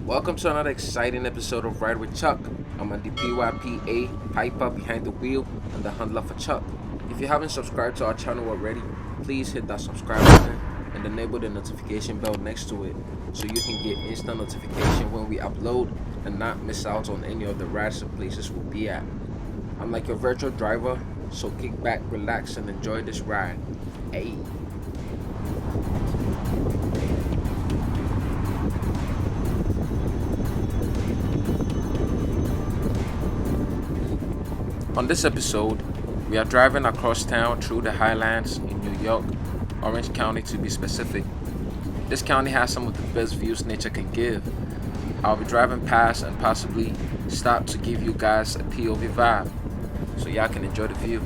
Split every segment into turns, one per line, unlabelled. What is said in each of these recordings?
Welcome to another exciting episode of Ride with Chuck. I'm on the PYPA, Piper behind the wheel, and the handler for Chuck. If you haven't subscribed to our channel already, please hit that subscribe button and enable the notification bell next to it so you can get instant notification when we upload and not miss out on any of the rides and places we'll be at. I'm like your virtual driver, so kick back, relax, and enjoy this ride. Hey. On this episode, we are driving across town through the Highlands in New York, Orange County to be specific. This county has some of the best views nature can give. I'll be driving past and possibly stop to give you guys a POV vibe, so y'all can enjoy the view.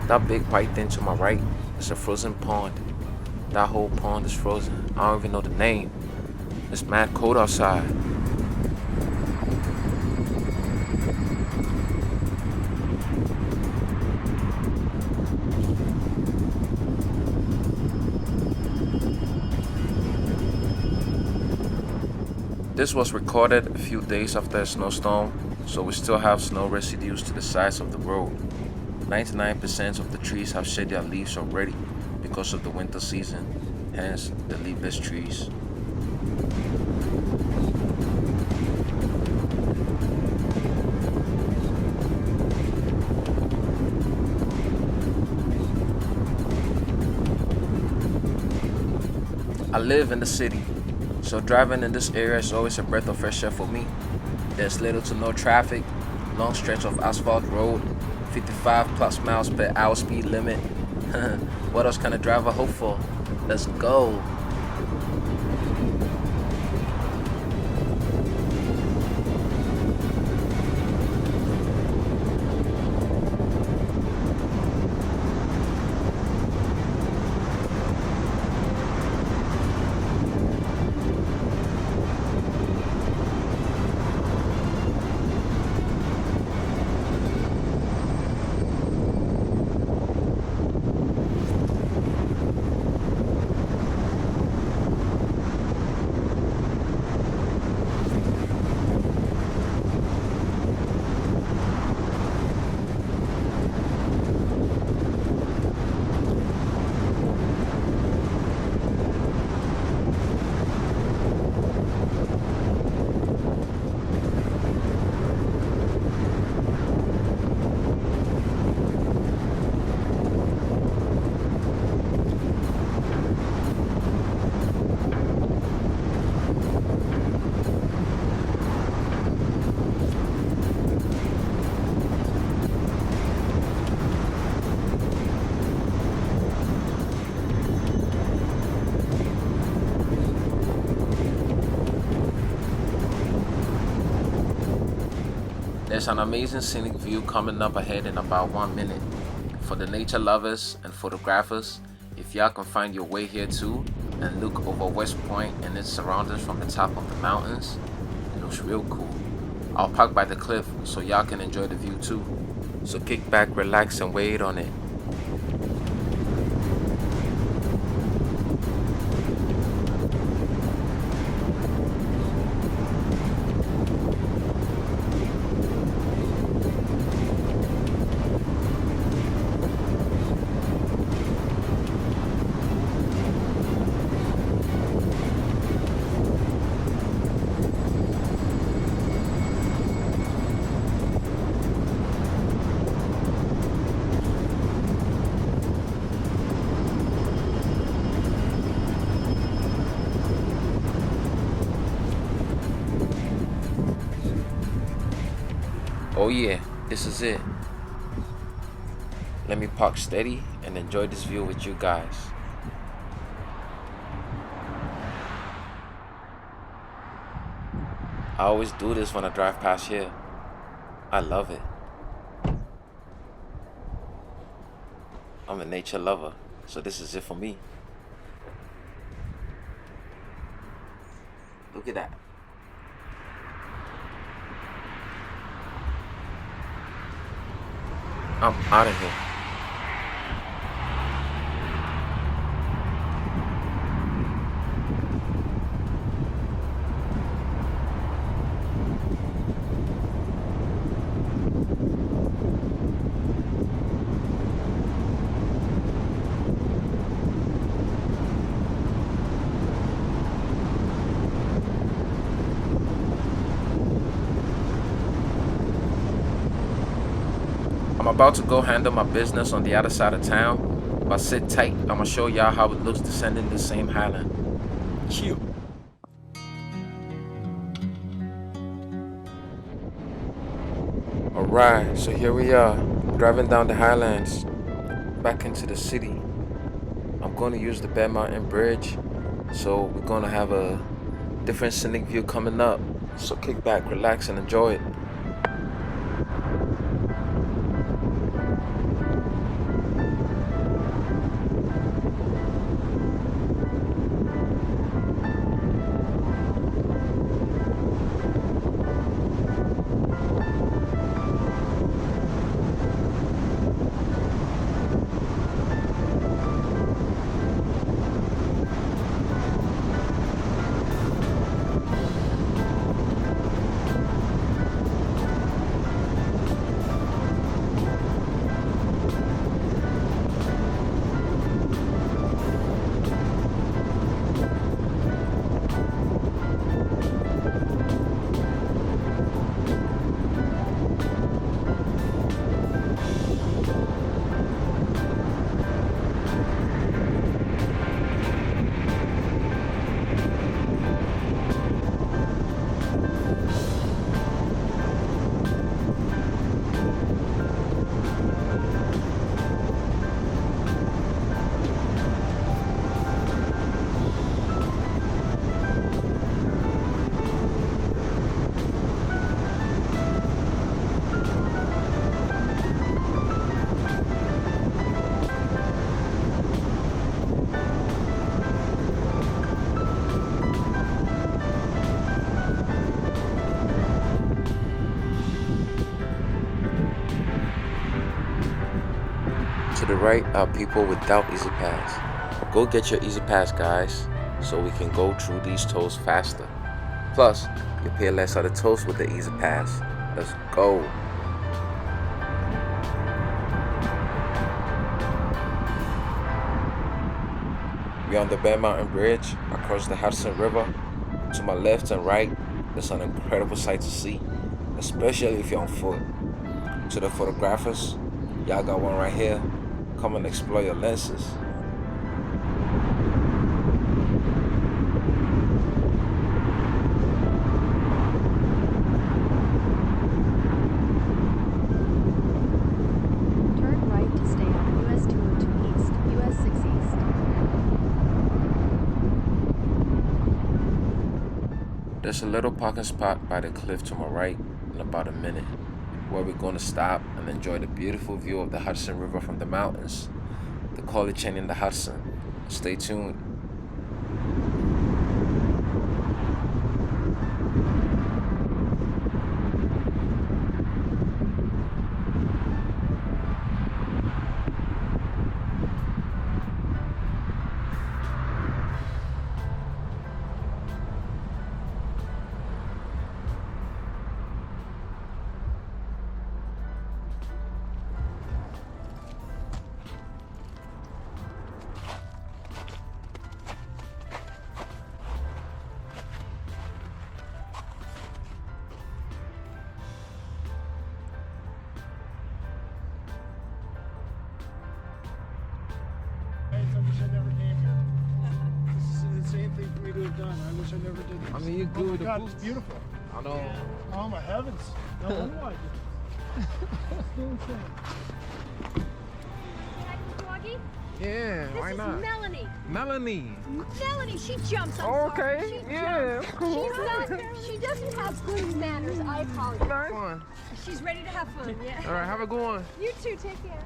That big white thing to my right is a frozen pond. That whole pond is frozen. I don't even know the name. It's mad cold outside. This was recorded a few days after a snowstorm, so we still have snow residues to the sides of the road. 99% of the trees have shed their leaves already because of the winter season, hence the leafless trees. I live in the city, so driving in this area is always a breath of fresh air for me. There's little to no traffic, long stretch of asphalt road, 55 plus miles per hour speed limit. What else can a driver hope for? Let's go. There's an amazing scenic view coming up ahead in about 1 minute. For the nature lovers and photographers, if y'all can find your way here too and look over West Point and its surroundings from the top of the mountains, it looks real cool. I'll park by the cliff so y'all can enjoy the view too. So kick back, relax, and wait on it. Oh yeah, this is it. Let me park steady and enjoy this view with you guys. I always do this when I drive past here. I love it. I'm a nature lover. So this is it for me. Look at that. I'm out of here. I'm about to go handle my business on the other side of town, but sit tight. I'ma show y'all how it looks descending the same highland. Chill. Alright, so here we are, driving down the Highlands, back into the city. I'm going to use the Bear Mountain Bridge, so we're going to have a different scenic view coming up. So kick back, relax, and enjoy it. To the right are people without Easy Pass. Go get your Easy Pass, guys, so we can go through these tolls faster. Plus, you pay less at the tolls with the Easy Pass. Let's go. We're on the Bear Mountain Bridge across the Hudson River. To my left and right, there's an incredible sight to see, especially if you're on foot. To the photographers, y'all got one right here. Come and explore your lenses.
Turn right to stay on US 202 East, US 6 East.
There's a little parking spot by the cliff to my right in about a minute, where we're going to stop and enjoy the beautiful view of the Hudson River from the mountains, the Collie chain in the Hudson. Stay tuned.
I wish I never came here. This is an insane thing for me to have done. I wish I never did this.
I mean, you
Oh
good
my
with the
God,
boots.
it's beautiful.
I know.
Oh my heavens. No wonder why I did this. That's so insane.
Froggy?
Yeah,
This
why
is
not?
Melanie.
Melanie.
Melanie, she jumps. I'm
Okay,
sorry. She
yeah,
jumps.
cool.
She's not, she doesn't have good manners. I apologize.
Nice one.
She's ready to have fun. Yeah.
All right, have a good one.
You too. Take care.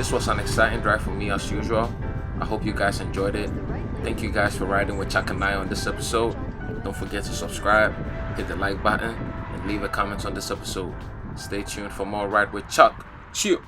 This was an exciting drive for me as usual. I hope you guys enjoyed it. Thank you guys for riding with Chuck and I on this episode. Don't forget to subscribe, hit the like button, and leave a comment on this episode. Stay tuned for more Ride with Chuck. Cheers!